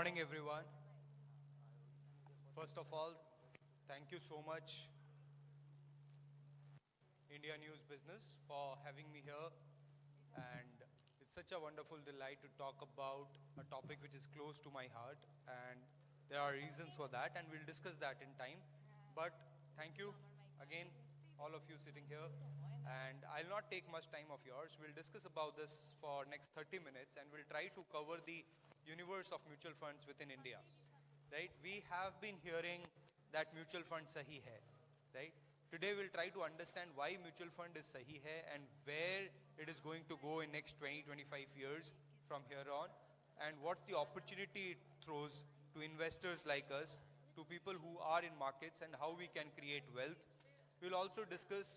morning, everyone. First of all, thank you so much, India News Business, for having me here. And it's such a wonderful delight to talk about a topic which is close to my heart. And there are reasons for that, and we'll discuss that in time. But thank you again, all of you sitting here. And I'll not take much time of yours. We'll discuss about this for next 30 minutes, and we'll try to cover the universe of mutual funds within India. Right? We have been hearing that mutual fund sahi hai. Right? Today we'll try to understand why mutual fund is sahi hai and where it is going to go in next 20-25 years from here on, and what's the opportunity it throws to investors like us, to people who are in markets, and how we can create wealth. We'll also discuss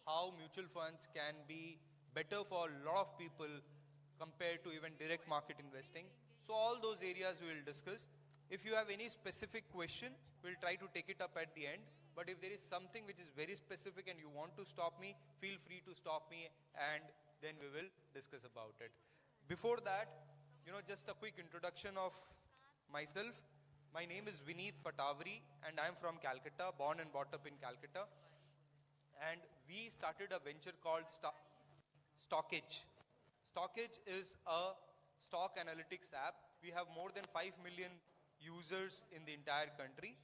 how mutual funds can be better for a lot of people compared to even direct market investing. So all those areas we will discuss. If you have any specific question, we'll try to take it up at the end. But if there is something which is very specific and you want to stop me, feel free to stop me, and then we will discuss about it. Before that, just a quick introduction of myself. My name is Vineet Patavri, and I'm from Calcutta, born and brought up in Calcutta. And we started a venture called Stockage. Stockage is a stock analytics app. We have more than 5 million users in the entire country.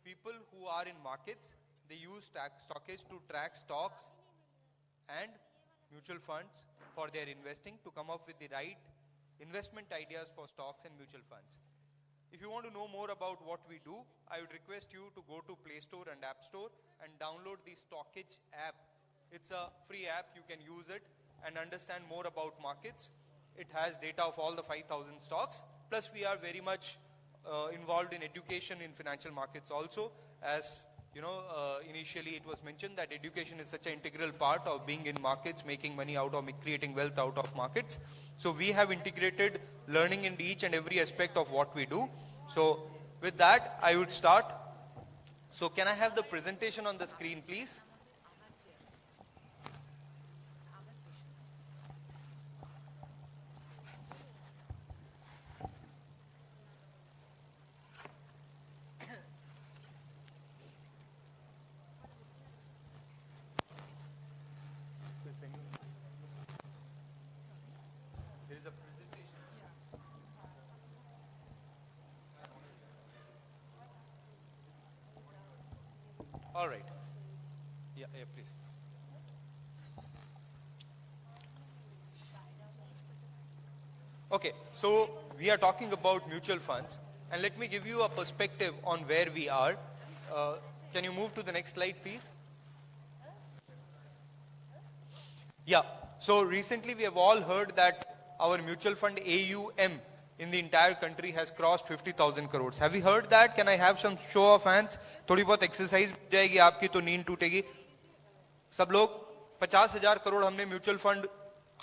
People who are in markets, they use Stockage to track stocks and mutual funds for their investing, to come up with the right investment ideas for stocks and mutual funds. If you want to know more about what we do, I would request you to go to Play Store and App Store and download the Stockage app. It's a free app. You can use it and understand more about markets. It has data of all the 5,000 stocks. Plus, we are very much involved in education in financial markets also. As initially it was mentioned that education is such an integral part of being in markets, making money out of creating wealth out of markets. So we have integrated learning in each and every aspect of what we do. So with that, I would start. So can I have the presentation on the screen, please? All right. Yeah, please. Okay, so we are talking about mutual funds, and let me give you a perspective on where we are. Can you move to the next slide, please? Yeah, so recently we have all heard that our mutual fund AUM in the entire country has crossed 50,000 crores. Have you heard that? Can I have some show of hands? थोड़ी बहुत exercise हो जाएगी आपकी तो नींद टूटेगी. सब लोग 50,000 करोड़ हमने म्यूचुअल फंड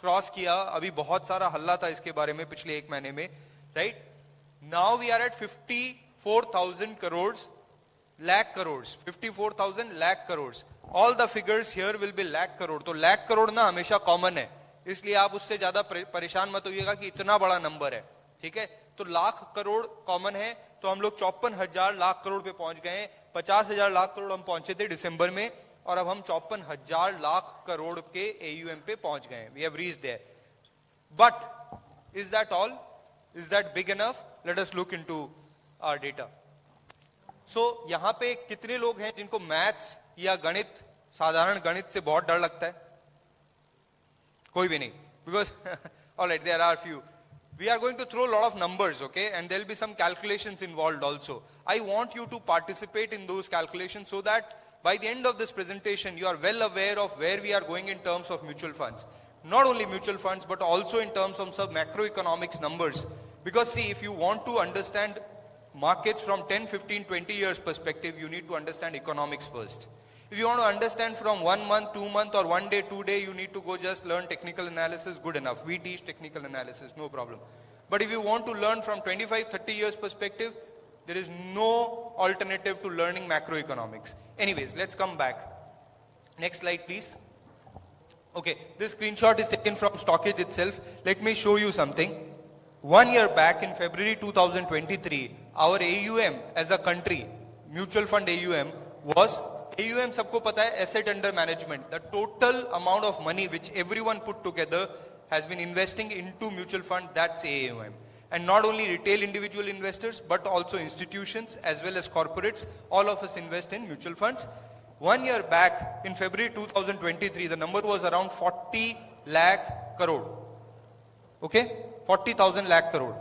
क्रॉस किया. अभी बहुत सारा हल्ला था इसके बारे में पिछले एक महीने में, right? Now we are at 54,000 crores, lakh crores, 54,000 lakh crores. All the figures here will be lakh crore. तो lakh crore ना हमेशा कॉमन है, इसलिए आप उससे ज्यादा परेशान मत होइएगा कि इतना बड़ा नंबर है. ठीक है, तो लाख करोड़ कॉमन है, तो हम लोग 54,000 लाख करोड़ पे पहुंच गए. 50,000 लाख करोड़ हम पहुंचे थे दिसंबर में, और अब हम 54,000 लाख करोड़ के AUM पे पहुंच गए. We have reached there. But is that all? Is that big enough? Let us look into our data. So यहां पे कितने लोग हैं जिनको मैथ्स या गणित, साधारण गणित से बहुत डर लगता है? कोई भी नहीं. Because alright, there are few. We are going to throw a lot of numbers, okay? And there will be some calculations involved also. I want you to participate in those calculations so that by the end of this presentation, you are well aware of where we are going in terms of mutual funds. Not only mutual funds, but also in terms of some macroeconomics numbers. Because see, if you want to understand markets from 10, 15, 20 years perspective, you need to understand economics first. If you want to understand from 1 month, 2 month, or 1 day, 2 day, you need to go just learn technical analysis, good enough. We teach technical analysis, no problem. But if you want to learn from 25, 30 years perspective, there is no alternative to learning macroeconomics. Anyways, let's come back. Next slide, please. Okay, this screenshot is taken from Stockage itself. Let me show you something. 1 year back in February 2023, our AUM as a country, mutual fund AUM was, AUM sabko pata hai, asset under management, the total amount of money which everyone put together has been investing into mutual fund, that's AUM. And not only retail individual investors, but also institutions as well as corporates, all of us invest in mutual funds. 1 year back in February 2023, the number was around 40 lakh crore. Okay? 40,000 lakh crore,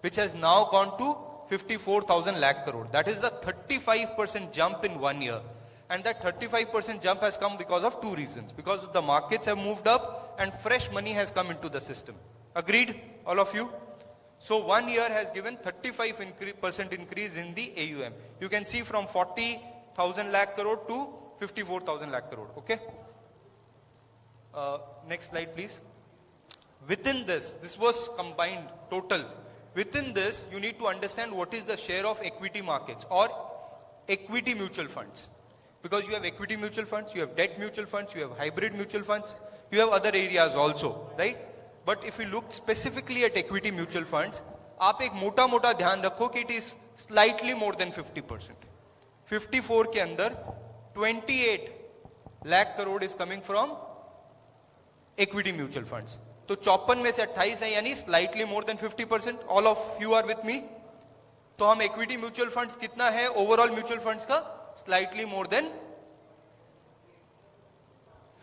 which has now gone to 54,000 lakh crore. That is the 35% jump in 1 year. And that 35% jump has come because of two reasons. Because the markets have moved up and fresh money has come into the system. Agreed, all of you? So 1 year has given 35% increase in the AUM. You can see from 40,000 lakh crore to 54,000 lakh crore. Okay? Next slide, please. Within this was combined total. Within this, you need to understand what is the share of equity markets or equity mutual funds. Because you have equity mutual funds, you have debt mutual funds, you have hybrid mutual funds, you have other areas also, right? But if you look specifically at equity mutual funds, आप एक मोटा ध्यान रखो कि it is slightly more than 50%. 54 के अंदर 28 lakh crore is coming from equity mutual funds. तो 54 में से 28 है यानी slightly more than 50%. All of you are with me? तो हम equity mutual funds कितना है overall mutual funds का? Slightly more than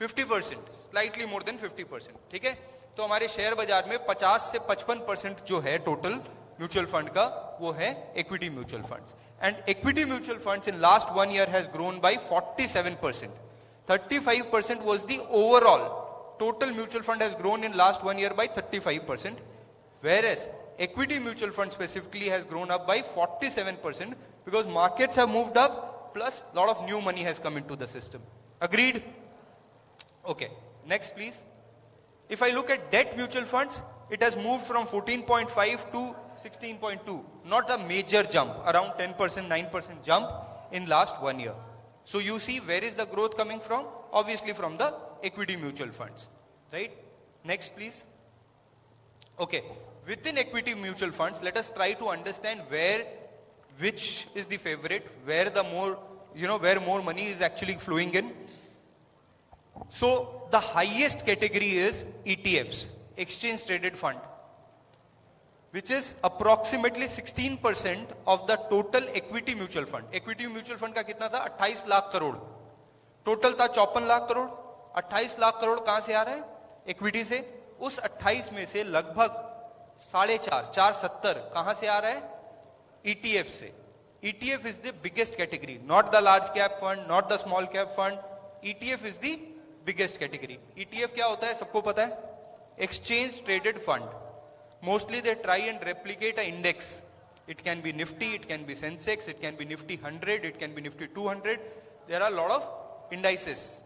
50%. Slightly more than 50%. ठीक है? तो हमारे शेयर बाजार में 50 से 55% जो है टोटल म्यूचुअल फंड का वो है equity mutual funds. And equity mutual funds in last 1 year has grown by 47%. 35% was the overall total mutual fund has grown in last 1 year by 35%, whereas equity mutual fund specifically has grown up by 47% because markets have moved up plus a lot of new money has come into the system. Agreed? Okay, next please. If I look at debt mutual funds, it has moved from 14.5 to 16.2. Not a major jump, around 10%, 9% jump in last 1 year. So you see where is the growth coming from? Obviously from the equity mutual funds, right? Next please. Okay, within equity mutual funds, let us try to understand which is the favorite, where the more, where more money is actually flowing in. So the highest category is ETFs, exchange traded fund, which is approximately 16% of the total equity mutual fund. Equity mutual fund का कितना था? 28 lakh crore. Total था 54 लाख करोड़. 28 लाख करोड़ कहां से आ रहा है? Equity से. उस 28 में से लगभग 4.5 कहां से आ रहा है? ETF से. ETF is the biggest category, not the large cap fund, not the small cap fund. ETF is the biggest category. ETF क्या होता है? सबको पता है? Exchange traded fund. Mostly they try and replicate an index. It can be Nifty, it can be Sensex, it can be Nifty 100, it can be Nifty 200. There are a lot of indices.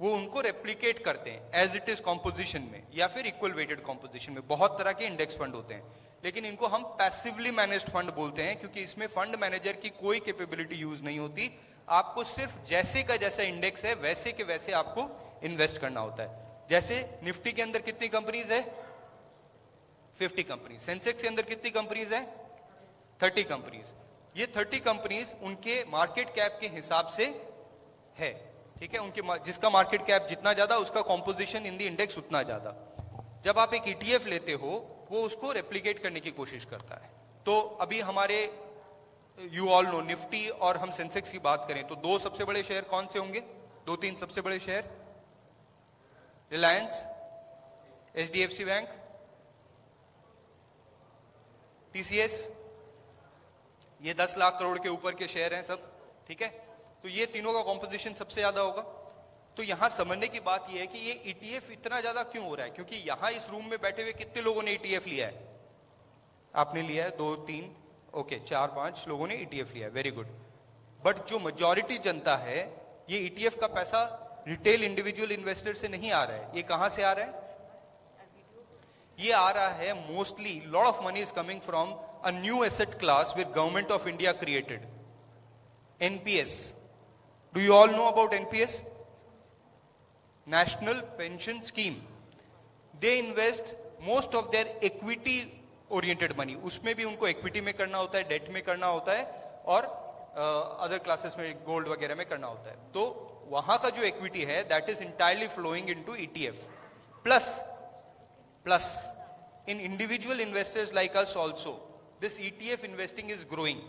वो उनको replicate करते हैं as it is composition में या फिर equal weighted composition में. बहुत तरह के index fund होते हैं, लेकिन इनको हम passively managed fund बोलते हैं क्योंकि इसमें fund manager की कोई capability use नहीं होती. आपको सिर्फ जैसे का जैसा इंडेक्स है वैसे के वैसे आपको इन्वेस्ट करना होता है. जैसे निफ्टी के अंदर कितनी कंपनीज है? 50 कंपनीज. सेंसेक्स के अंदर कितनी कंपनीज है? 30 कंपनीज. ये 30 कंपनीज उनके मार्केट कैप के हिसाब से है, ठीक है? उनके जिसका मार्केट कैप जितना ज्यादा उसका कॉम्पोजिशन इन द इंडेक्स उतना ज्यादा. जब आप एक ETF लेते हो वो उसको रेप्लिकेट करने की कोशिश करता है. तो अभी हमारे यू ऑल नो निफ्टी और हम सेंसेक्स की बात करें तो दो सबसे बड़े शेयर कौन से होंगे? 2-3 सबसे बड़े share, Reliance, HDFC bank, TCS. ये 10 लाख करोड़ के ऊपर के शेयर हैं सब, ठीक है? तो ये तीनों का कॉम्पोजिशन सबसे ज्यादा होगा. तो यहां समझने की बात ये है कि ये ETF इतना ज्यादा क्यों हो रहा है? क्योंकि यहां इस रूम में बैठे हुए कितने लोगों ने ETF लिया है? आपने लिया है 2-3, ओके, 4-5 लोगों ने ETF लिया है. Very good. बट जो मेजॉरिटी जनता है ये ETF का पैसा रिटेल इंडिविजुअल इन्वेस्टर से नहीं आ रहा है. ये कहां से आ रहा है? ये आ रहा है mostly lot of money is coming from a new asset class with government of India created, NPS. Do you all know about NPS? National Pension Scheme. They invest most of their equity oriented money, उसमें भी उनको equity में करना होता है, date में करना होता है, और अदर क्लासेस में गोल्ड वगैरह में करना होता है. तो वहां का जो इक्विटी है that is entirely flowing into ETF. Plus in individual investors like us also, this ETF investing is growing,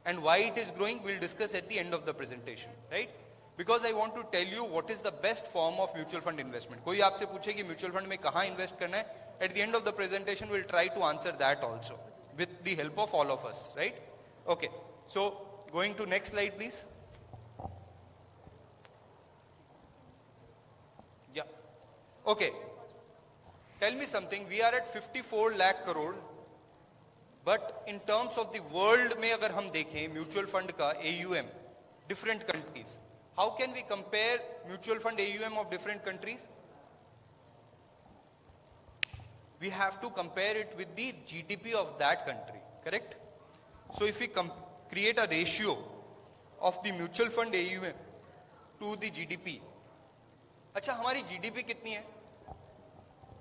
and why it is growing we'll discuss at the end of the presentation, right? Because I want to tell you what is the best form of mutual fund investment. कोई आपसे पूछे कि mutual fund में कहाँ invest करना है, at the end of the presentation we'll try to answer that also with the help of all of us, right? Okay, so going to next slide please. Yeah, okay. Tell me something, we are at 54 lakh crore, but in terms of the world में अगर हम देखें mutual fund का AUM, different countries, how can we compare mutual fund AUM of different countries? We have to compare it with the GDP of that country, correct? So if we create a ratio of the mutual fund AUM to the GDP, अच्छा हमारी GDP कितनी है?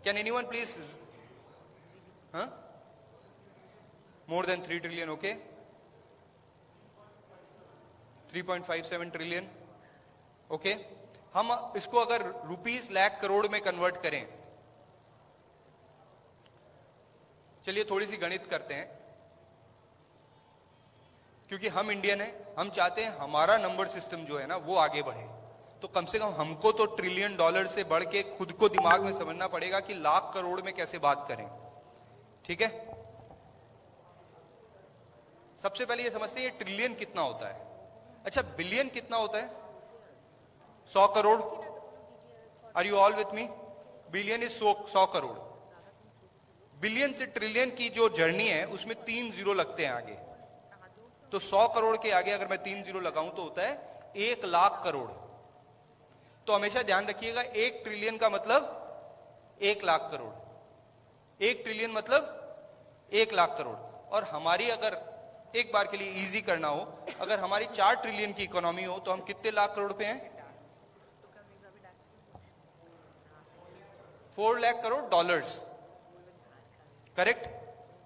Can anyone please? Huh? More than 3 trillion, okay? 3.57 trillion, okay? हम इसको अगर rupees lakh crore में convert करें, चलिए थोड़ी सी गणित करते हैं, क्योंकि हम इंडियन हैं, हम चाहते हैं हमारा नंबर सिस्टम जो है ना वो आगे बढ़े. तो कम से कम हमको तो ट्रिलियन डॉलर से बढ़ के खुद को दिमाग में समझना पड़ेगा कि लाख करोड़ में कैसे बात करें. ठीक है, सबसे पहले ये समझते हैं ये ट्रिलियन कितना होता है. अच्छा, बिलियन कितना होता है? 100 crore. Are you all with me? Billion is 100 crore. Billion से ट्रिलियन की जो जर्नी है उसमें 3 जीरो लगते हैं आगे. तो 100 करोड़ के आगे अगर मैं 3 जीरो लगाऊं तो होता है 1 लाख करोड़. तो हमेशा ध्यान रखिएगा 1 ट्रिलियन का मतलब 1 लाख करोड़. 1 ट्रिलियन मतलब 1 लाख करोड़. और हमारी अगर एक बार के लिए इजी करना हो, अगर हमारी 4 ट्रिलियन की इकोनॉमी हो तो हम कितने लाख करोड़ पे हैं? 4 lakh crore dollars, correct.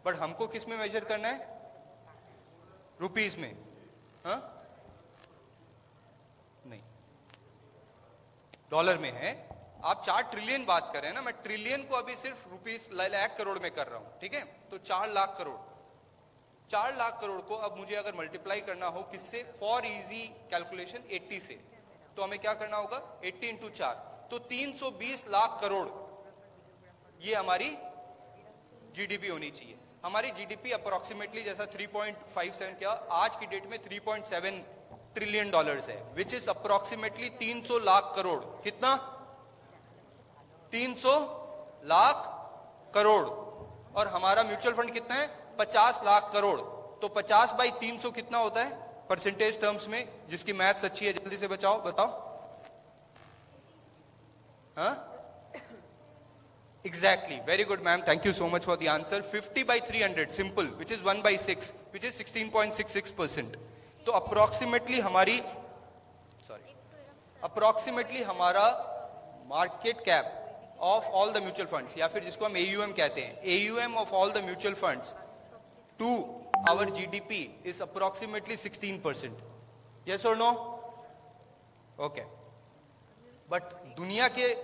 But हमको किस में मेजर करना है? रुपीस में. हाँ, नहीं, डॉलर में है. आप 4 ट्रिलियन बात कर रहे हैं ना, मैं ट्रिलियन को अभी सिर्फ रुपीस लाख करोड़ में कर रहा हूं. ठीक है, तो 4 लाख करोड़. 4 लाख करोड़ को अब मुझे अगर मल्टीप्लाई करना हो किससे? फॉर इजी कैलकुलेशन 80 से. तो हमें क्या करना होगा? 80 इंटू 4, तो 320 लाख करोड़ ये हमारी जीडीपी होनी चाहिए. हमारी जीडीपी अप्रोक्सीमेटली जैसा 3.57 क्या आज की डेट में 3.7 ट्रिलियन डॉलर्स है, which is approximately 300 lakh crore. कितना? 300 लाख करोड़. और हमारा म्यूचुअल फंड कितना है? 50 लाख करोड़. तो 50 बाई 300 कितना होता है परसेंटेज टर्म्स में? जिसकी मैथ्स अच्छी है जल्दी से बताओ. हाँ, exactly, very good ma'am, thank you so much for the answer. 50 by 300 simple, which is 1 by 6, which is 16.66%. तो approximately हमारा market cap of all the mutual funds, या फिर जिसको हम AUM कहते हैं, AUM of all the mutual funds to our GDP is approximately 16%. Yes or no? Okay. But दुनिया के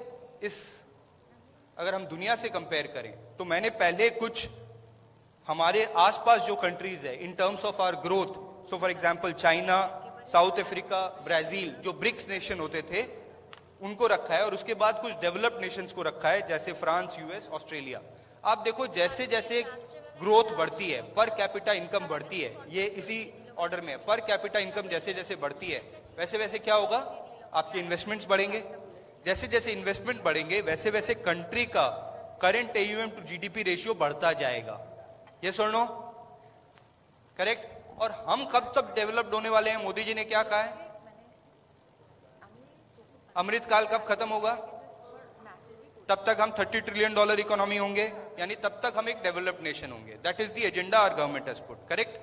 इस, अगर हम दुनिया से कंपेयर करें तो मैंने पहले कुछ हमारे आसपास जो कंट्रीज है in terms of our growth, so for example China, South Africa, Brazil, जो ब्रिक्स नेशन होते थे उनको रखा है, और उसके बाद कुछ डेवलप्ड नेशंस को रखा है जैसे फ्रांस, यूएस, ऑस्ट्रेलिया. आप देखो जैसे जैसे ग्रोथ बढ़ती है, पर कैपिटा इनकम बढ़ती है, ये इसी ऑर्डर में है. पर कैपिटा इनकम जैसे जैसे बढ़ती है वैसे वैसे क्या होगा? आपके इन्वेस्टमेंट्स बढ़ेंगे. जैसे जैसे इन्वेस्टमेंट बढ़ेंगे वैसे वैसे कंट्री का current AUM to GDP ratio बढ़ता जाएगा. यस और नो? करेक्ट. और हम कब तक डेवलप्ड होने वाले हैं? मोदी जी ने क्या कहा है? अमृत काल कब खत्म होगा? तब तक हम 30 ट्रिलियन डॉलर इकोनॉमी होंगे, यानी तब तक हम एक डेवलप्ड नेशन होंगे. That is the agenda our government has put. Correct.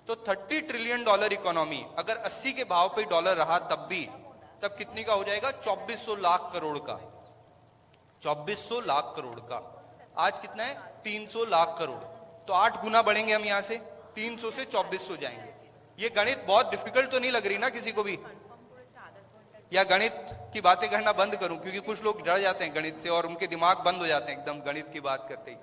तो 30 ट्रिलियन डॉलर इकोनॉमी अगर 80 के भाव पे डॉलर रहा तब कितनी का हो जाएगा? 2400 लाख करोड़ का. 2400 लाख करोड़ का. आज कितना है? 300 लाख करोड़. तो तो 8 गुना बढ़ेंगे हम यहां से, 300 से 2400 जाएंगे। ये गणित बहुत डिफिकल्ट तो नहीं लग रही ना किसी को भी? या गणित की बातें करना बंद करूं, क्योंकि कुछ लोग डर जाते हैं गणित से और उनके दिमाग बंद हो जाते हैं एकदम गणित की बात करते ही।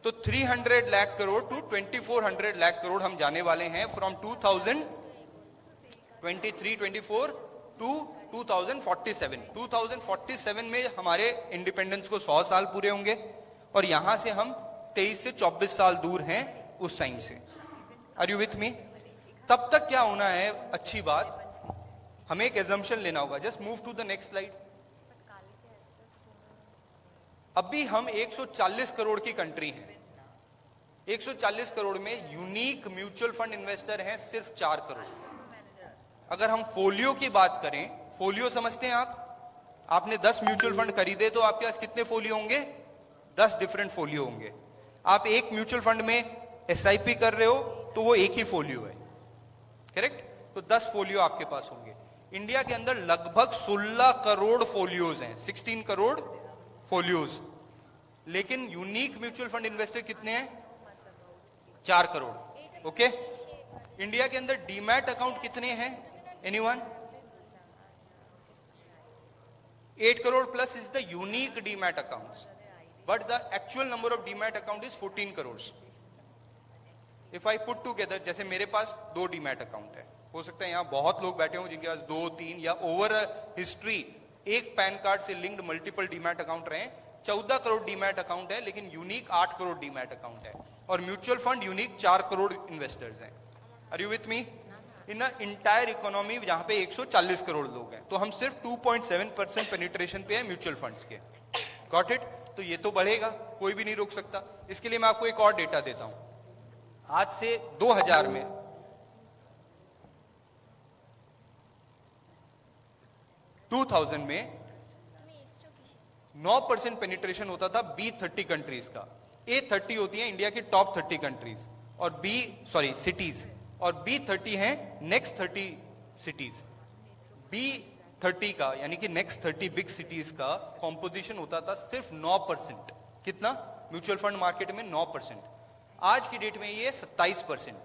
तो 300 लाख करोड़ टू 2400 लाख करोड़ हम जाने वाले हैं फ्रॉम 2023-24 टू 2047। 2047 में हमारे इंडिपेंडेंस को 100 साल पूरे होंगे और यहां से हम 23 से 24 साल दूर हैं उस टाइम से। Are you with me? तब तक क्या होना है, अच्छी बात, हमें एक एजम्पशन लेना होगा। Just move to the next slide. अभी हम 140 करोड़ की कंट्री हैं। 140 करोड़ में यूनिक म्यूचुअल फंड इन्वेस्टर हैं सिर्फ 4 करोड़। अगर हम फोलियो की बात करें, फोलियो समझते हैं आप? आपने 10 म्यूचुअल फंड खरीदे तो आपके पास कितने फोलियो होंगे? 10 डिफरेंट फोलियो होंगे। आप एक म्यूचुअल फंड में एसआईपी कर रहे हो तो वो एक ही फोलियो है, करेक्ट? तो 10 फोलियो आपके पास होंगे। इंडिया के अंदर लगभग 16 करोड़ फोलियोज हैं, 16 करोड़ फोलियोज। लेकिन यूनिक म्यूचुअल फंड इन्वेस्टर कितने हैं? 4 करोड़। ओके? इंडिया के अंदर डीमैट अकाउंट कितने हैं? Anyone? 8 crore plus is the unique demat accounts, but the actual number of demat account is 14 crore. If I put together, जैसे मेरे पास 2 डीमैट अकाउंट है, हो सकता है यहां बहुत लोग बैठे हों जिनके पास 2, 3 या ओवर हिस्ट्री एक पैन कार्ड से लिंक्ड मल्टीपल डीमैट अकाउंट रहे। 14 करोड़ डीमैट अकाउंट है, लेकिन यूनिक 8 करोड़ डीमैट अकाउंट है और mutual fund unique 4 crore investors हैं। Are you with me? In entire economy जहां पे 140 करोड़ लोग हैं, तो हम सिर्फ 2.7% पेनिट्रेशन पे है म्यूचुअल फंड्स के। Got it? तो ये तो बढ़ेगा, कोई भी नहीं रोक सकता। इसके लिए मैं आपको एक और डेटा देता हूं। आज से 2000 में 2000 में 9% पेनिट्रेशन होता था B30 कंट्रीज का। A30 होती है इंडिया की टॉप 30 कंट्रीज और सिटीज, और B30 है नेक्स्ट 30 सिटीज। B30 का यानी कि नेक्स्ट 30 बिग सिटीज का कॉम्पोजिशन होता था सिर्फ 9%। कितना? म्यूचुअल फंड मार्केट में 9%। आज की डेट में ये 27%।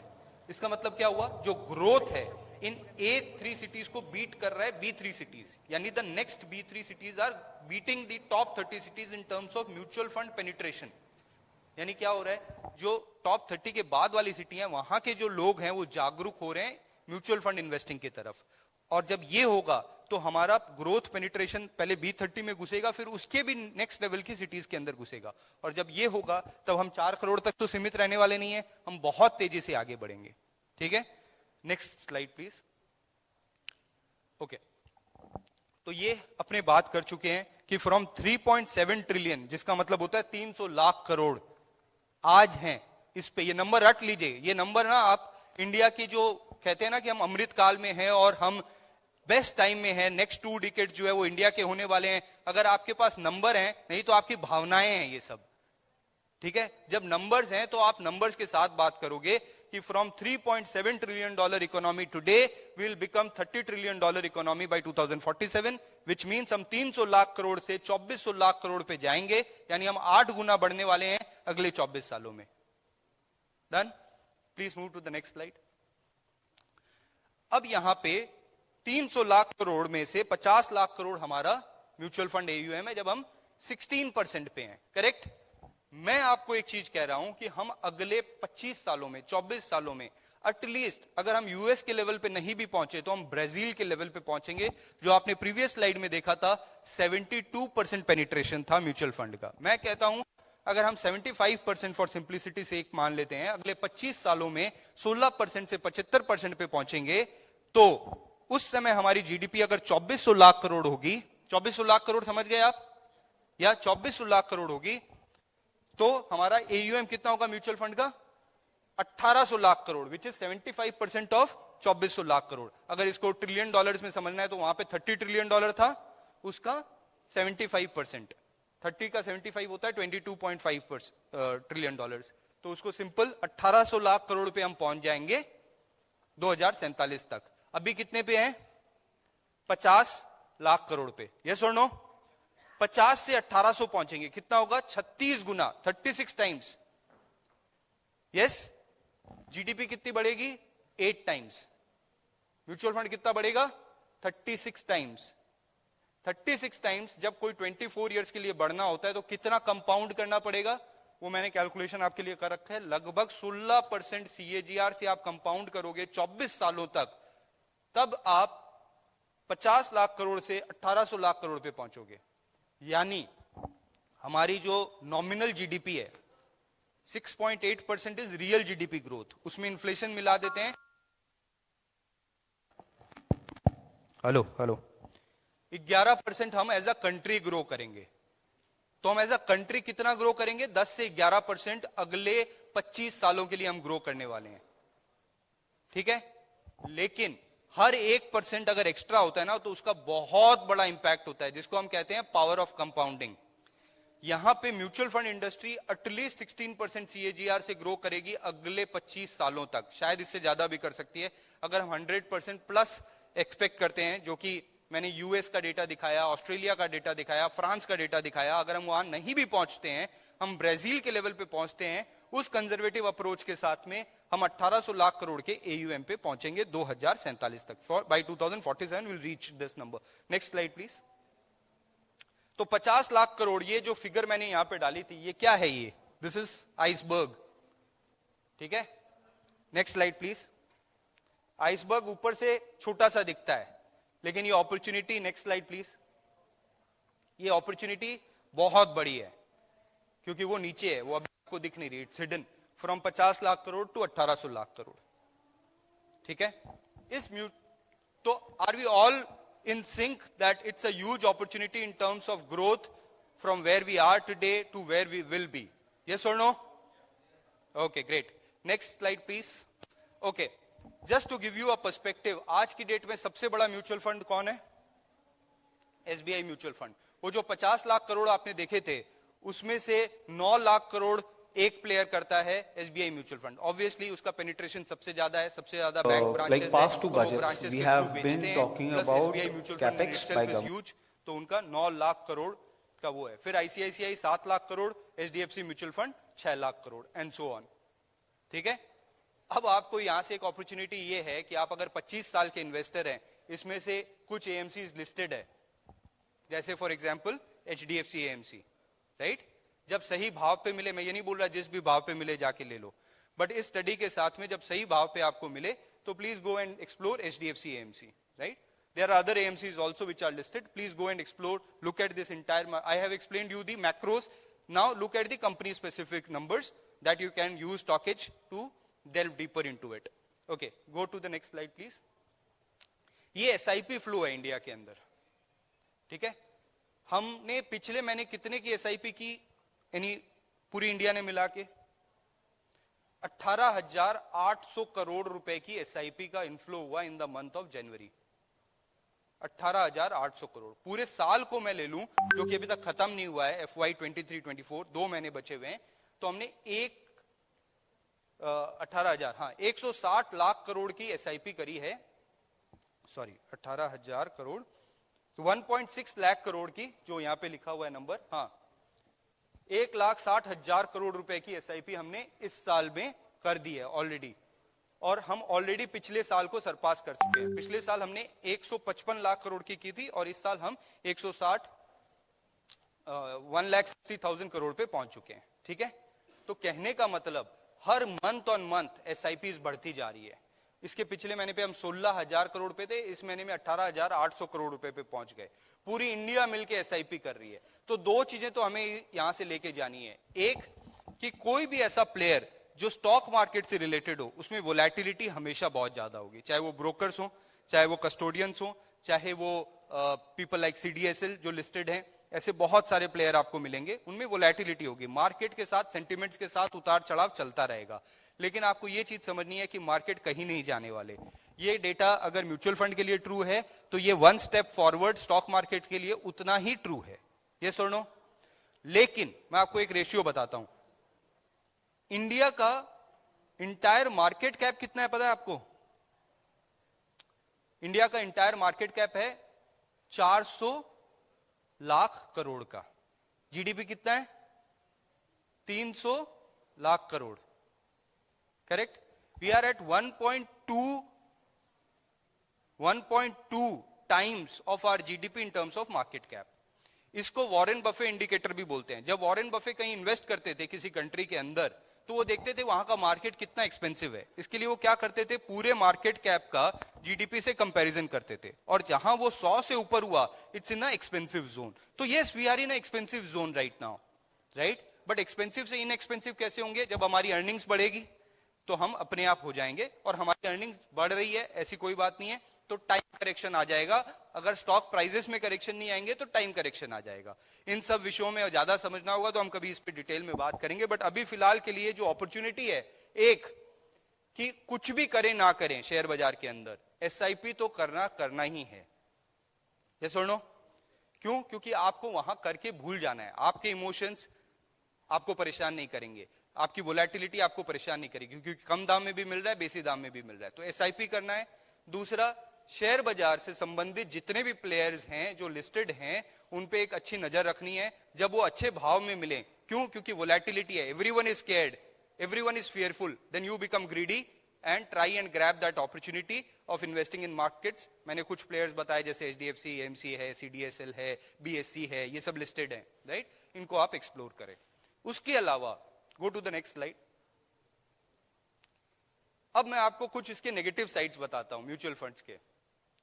इसका मतलब क्या हुआ? जो ग्रोथ है इन A3 सिटीज को बीट कर रहा है B3 सिटीज, यानी the next B3 cities are beating the top 30 cities in terms of mutual fund penetration. यानी क्या हो रहा है? जो टॉप 30 के बाद वाली सिटी हैं, वहां के जो लोग हैं वो जागरूक हो रहे हैं म्यूचुअल फंड इन्वेस्टिंग की तरफ। और जब ये होगा तो हमारा ग्रोथ पेनिट्रेशन पहले B30 में घुसेगा, फिर उसके भी नेक्स्ट लेवल की सिटीज के अंदर घुसेगा। और जब ये होगा तब हम 4 करोड़ तक तो सीमित रहने वाले नहीं है, हम बहुत तेजी से आगे बढ़ेंगे। ठीक है? Next slide please. ओके, तो ये अपने बात कर चुके हैं कि फ्रॉम 3.7 ट्रिलियन, जिसका मतलब होता है 300 लाख करोड़ आज हैं इस पे। ये नंबर रट लीजिए। ये नंबर ना आप इंडिया की जो कहते हैं ना कि हम अमृत काल में हैं और हम बेस्ट टाइम में हैं, नेक्स्ट 2 डिकेड जो है वो इंडिया के होने वाले हैं। अगर आपके पास नंबर हैं, नहीं तो आपकी भावनाएं हैं ये सब। ठीक है? जब नंबर्स हैं तो आप नंबर्स के साथ बात करोगे कि from 3.7 trillion dollar economy today will become 30 trillion dollar economy bye 2047, which means हम 300 लाख करोड़ से 2400 लाख करोड़ पे जाएंगे, यानी हम 8 गुना बढ़ने वाले हैं अगले 24 सालों में। Done? Please move to the next slide. अब यहां पे 300 लाख करोड़ में से 50 लाख करोड़ हमारा म्यूचुअल फंड AUM है, जब हम 16% पे हैं। करेक्ट? मैं आपको एक चीज कह रहा हूं कि हम अगले 25 सालों में, 24 सालों में एटलीस्ट अगर हम यूएस के लेवल पे नहीं भी पहुंचे तो हम ब्राजील के लेवल पे पहुंचेंगे, जो आपने प्रीवियस स्लाइड में देखा था 72% पेनिट्रेशन था म्यूचुअल फंड का। मैं कहता हूं अगर हम 75% फॉर सिंप्लिसिटी से एक मान लेते हैं, अगले 25 सालों में 16% से 75% पे पहुंचेंगे, तो उस समय हमारी जीडीपी अगर 2400 लाख करोड़ होगी, 2400 लाख करोड़ समझ गए आप, या 2400 लाख करोड़ होगी, तो हमारा AUM कितना होगा म्यूचुअल फंड का? 1800 lakh crore, which is 75% of 2400 lakh crore. अगर इसको ट्रिलियन डॉलर्स में समझना है तो वहां पे 30 ट्रिलियन डॉलर था, उसका 75%, 30 का 75 होता है 22.5 ट्रिलियन डॉलर्स। तो उसको सिंपल 1800 लाख करोड़ पे हम पहुंच जाएंगे 2047 तक। अभी कितने पे हैं? 50 लाख करोड़ पे। यस और नो? 50 से 1800 पहुंचेंगे, कितना होगा? 36 गुना, 36 टाइम्स। यस, जीडीपी कितनी बढ़ेगी? 8 टाइम्स। म्यूचुअल फंड कितना बढ़ेगा? 36 टाइम्स। 36 टाइम्स जब कोई 24 इयर्स के लिए बढ़ना होता है तो कितना कंपाउंड करना पड़ेगा? वो मैंने कैलकुलेशन आपके लिए कर रखा है, लगभग 16% CAGR से आप कंपाउंड करोगे 24 सालों तक, तब आप 50 लाख करोड़ से 1800 लाख करोड़ पे पहुंचोगे। यानी हमारी जो नॉमिनल जीडीपी है 6.8% इज रियल जीडीपी ग्रोथ, उसमें इन्फ्लेशन मिला देते हैं। हेलो 11% हम एज अ कंट्री ग्रो करेंगे। तो हम एज अ कंट्री कितना ग्रो करेंगे? 10 से 11% अगले 25 सालों के लिए हम ग्रो करने वाले हैं, ठीक है। लेकिन हर 1% अगर एक्स्ट्रा होता है ना तो उसका बहुत बड़ा इंपैक्ट होता है, जिसको हम कहते हैं पावर ऑफ कंपाउंडिंग। यहां पे mutual fund industry at least 16% CAGR से ग्रो करेगी अगले 25 सालों तक, शायद इससे ज्यादा भी कर सकती है अगर हम 100% प्लस एक्सपेक्ट करते हैं, जो कि मैंने यूएस का डेटा दिखाया, ऑस्ट्रेलिया का डेटा दिखाया, फ्रांस का डेटा दिखाया। अगर हम वहां नहीं भी पहुंचते हैं, हम ब्राजील के लेवल पे पहुंचते हैं, उस कंजर्वेटिव अप्रोच के साथ में हम 1800 लाख करोड़ के AUM पे पहुंचेंगे 2047 तक। By 2047 will reach this number. Next slide please. तो 50 लाख करोड़, ये जो फिगर मैंने यहां पे डाली थी, ये क्या है? ये दिस इज आइसबर्ग, ठीक है। Next slide please. आइसबर्ग ऊपर से छोटा सा दिखता है, लेकिन ये अपॉर्चुनिटी, नेक्स्ट स्लाइड प्लीज, ये अपॉर्चुनिटी बहुत बड़ी है, क्योंकि वो नीचे है, वो अभी आपको दिख नहीं रही, it's hidden from 50 lakh crore to 1800 lakh crore, ठीक है। तो are we all in sync that it's a huge opportunity in terms of growth from where we are today to where we will be? Yes or no? Okay, great. Next slide please. Okay, just to give you a perspective, आज की date में सबसे बड़ा mutual fund कौन है? SBI mutual fund. वो जो 50 लाख करोड़ आपने देखे थे, उसमें से 9 लाख करोड़ एक प्लेयर करता है SBI म्यूचुअल फंड। ऑब्वियसली उसका पेनिट्रेशन सबसे ज्यादा है, सबसे ज्यादा bank branches like past two है, तो वो budgets ब्रांचेस we के have थ्रू been बेचते talking हैं। Plus about SBI mutual fund capex by itself is huge, तो उनका 9 लाख करोड़ का वो है। फिर ICICI 7 lakh crore, HDFC mutual fund 6 lakh crore, and so on, ठीक है। अब आपको यहां से एक अपॉर्चुनिटी ये है कि आप अगर 25 साल के इन्वेस्टर हैं, इसमें से कुछ AMCs लिस्टेड है, जैसे for example HDFC AMC, right. जब सही भाव पे मिले, मैं ये नहीं बोल रहा जिस भी भाव पे मिले जाके ले लो, बट इस स्टडी के साथ में जब सही भाव पे आपको मिले तो please go and explore HDFC AMC, right. There are other AMCs also which are listed. Please go and explore. Look at this entire. I have explained you the macros. Now look at the company specific numbers that you can use Stockage to delve deeper into it. Okay, go to the next slide please. ये SIP flow है India के अंदर, ठीक है। हमने पिछले महीने कितने की SIP की, यानी पूरी इंडिया ने मिला के 18,800 करोड़ रुपए की SIP का इनफ्लो हुआ in the month of January. 18,800 crore. पूरे साल को मैं ले लूं, जो कि अभी तक खत्म नहीं हुआ है, FY 23-24, 2 महीने बचे हुए हैं, तो हमने 160 लाख करोड़ की SIP करी है, सॉरी 18,000 करोड़, तो 1.6 लाख करोड़ की, जो यहां पे लिखा हुआ है नंबर, हाँ 1,60,000 करोड़ रुपए की SIP हमने इस साल में कर दी है ऑलरेडी, और हम ऑलरेडी पिछले साल को सरपास कर चुके हैं। पिछले साल हमने 155 लाख करोड़ की थी, और इस साल हम 1,60,000 करोड़ पे पहुंच चुके हैं, ठीक है। तो कहने का मतलब हर मंथ ऑन मंथ SIPs बढ़ती जा रही है। इसके पिछले महीने पे हम 16,000 करोड़ पे थे, इस महीने में 18,800 करोड़ रुपए पे पहुंच गए। पूरी इंडिया मिलके SIP कर रही है। तो दो चीजें तो हमें यहां से लेके जानी है, एक कि कोई भी ऐसा प्लेयर जो स्टॉक मार्केट से रिलेटेड हो, उसमें वोलेटिलिटी हमेशा बहुत ज्यादा होगी, चाहे वो ब्रोकर्स हो, चाहे वो कस्टोडियंस हो, चाहे वो पीपल लाइक CDSL जो लिस्टेड हैं, ऐसे बहुत सारे प्लेयर आपको मिलेंगे, उनमें वोलेटिलिटी होगी। मार्केट के साथ, सेंटिमेंट्स के साथ उतार चढ़ाव चलता रहेगा, लेकिन आपको ये चीज समझनी है कि मार्केट कहीं नहीं जाने वाले। ये डेटा अगर म्यूचुअल फंड के लिए ट्रू है, तो ये 1 स्टेप फॉरवर्ड स्टॉक मार्केट के लिए उतना ही ट्रू है, ये सुन लो। लेकिन मैं आपको एक रेशियो बताता हूं, इंडिया का इंटायर मार्केट कैप कितना है पता है आपको? इंडिया का इंटायर मार्केट कैप है 400 लाख करोड़ का। जीडीपी कितना है? 300 lakh crore. correct? We are at 1.2 times of our GDP in terms of market cap. इसको वॉरेन बफे इंडिकेटर भी बोलते हैं. जब वॉरेन बफे कहीं इन्वेस्ट करते थे किसी कंट्री के अंदर, तो वो देखते थे वहां का मार्केट कितना एक्सपेंसिव है. इसके लिए वो क्या करते थे, पूरे मार्केट कैप का जीडीपी से कंपैरिजन करते थे, और जहां वो 100 से ऊपर हुआ, it's in a expensive zone. तो yes, we are in a expensive zone right now, right? But expensive से इनएक्सपेंसिव कैसे होंगे? जब हमारी अर्निंग्स बढ़ेगी तो हम अपने आप हो जाएंगे, और हमारी अर्निंग्स बढ़ रही है ऐसी कोई बात नहीं है, तो टाइम करेक्शन आ जाएगा. अगर स्टॉक प्राइसेस में करेक्शन नहीं आएंगे तो टाइम करेक्शन आ जाएगा. इन सब विषयों में ज्यादा समझना होगा तो हम कभी इस पे डिटेल में बात करेंगे. बट अभी फिलहाल के लिए जो अपॉर्चुनिटी है, एक कि कुछ भी करें ना करें शेयर बाजार के अंदर, एसआईपी तो करना ही है. ये सुनो, क्यों? क्योंकि आपको वहां करके भूल जाना है. आपके इमोशंस आपको परेशान नहीं करेंगे, आपकी वोलेटिलिटी आपको परेशान नहीं करेगी, क्योंकि कम दाम में भी मिल रहा है, बेसी दाम में भी मिल रहा है. तो एसआईपी करना है. दूसरा, शेयर बाजार से संबंधित जितने भी प्लेयर्स हैं जो लिस्टेड हैं, उन पे एक अच्छी नजर रखनी है जब वो अच्छे भाव में मिले. क्यों? क्योंकि वोलेटिलिटी है. Everyone is scared, everyone is fearful, then you become greedy and try and grab that opportunity of investing in markets. मैंने कुछ प्लेयर्स बताए, जैसे एचडीएफसी, एमसी है, सीडीएसएल है, बीएससी है, ये सब लिस्टेड है, राइट? इनको आप एक्सप्लोर करें. उसके अलावा go to the next slide. अब मैं आपको कुछ इसके नेगेटिव साइड्स बताता हूं म्यूचुअल फंड्स के.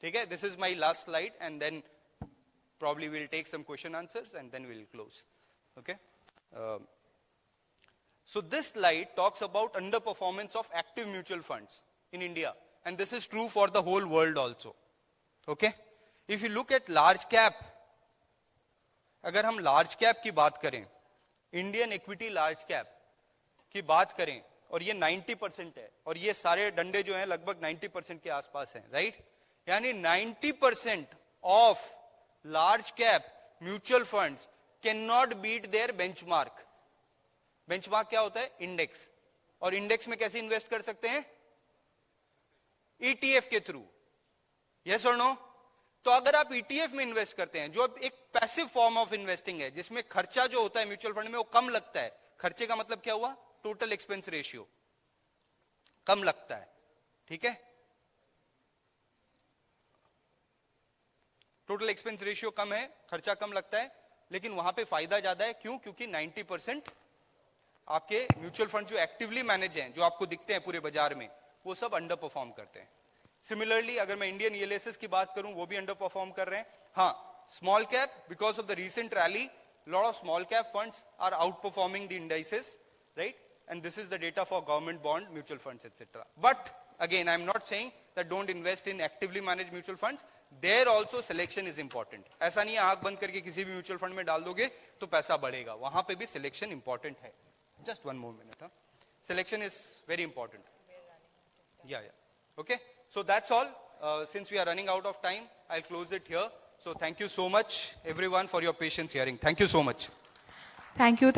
ठीक है, this is my last slide and then probably we'll take some question answers and then we'll close. Okay, so this slide talks about underperformance of active mutual funds in India, and this is true for the whole world also. Okay, if you look at large cap, अगर हम large cap की बात करें, Indian equity large cap की बात करें, और ये 90% है, और ये सारे डंडे जो हैं लगभग 90% के आसपास हैं, राइट? यानी 90% of large cap mutual funds can not beat their benchmark. Benchmark क्या होता है? इंडेक्स. और इंडेक्स में कैसे इन्वेस्ट कर सकते हैं? ईटीएफ के थ्रू. यस और नो? तो अगर आप ईटीएफ में इन्वेस्ट करते हैं, जो एक पैसिव फॉर्म ऑफ इन्वेस्टिंग है, जिसमें खर्चा जो होता है म्यूचुअल फंड में वो कम लगता है. खर्चे का मतलब क्या हुआ? टोटल एक्सपेंस रेशियो कम लगता है. ठीक है, टोटल एक्सपेंस रेशियो कम है, खर्चा कम लगता है, लेकिन वहां पे फायदा ज्यादा है. क्यों? क्योंकि 90% आपके म्यूचुअल फंड जो एक्टिवली मैनेज हैं, जो आपको दिखते हैं पूरे बाजार में, वो सब अंडर परफॉर्म करते हैं. सिमिलरली अगर मैं इंडियन ईएलएसएस की बात करूं, वो भी अंडर परफॉर्म कर रहे हैं. हाँ, small cap, because of the recent rally, lot of small cap funds are outperforming the indices, right? And this is the data for government bond, mutual funds, etc. But again, I am not saying that don't invest in actively managed mutual funds. There also selection is important. ऐसा नहीं है आंख बंद करके किसी भी mutual fund में डाल दोगे तो पैसा बढ़ेगा. वहां पे भी सिलेक्शन इंपॉर्टेंट है. Just one more minute. Selection is very important. Yeah. Okay. So that's all. Since we are running out of time, I'll close it here. So thank you so much, everyone, for your patience hearing. Thank you so much. Thank you.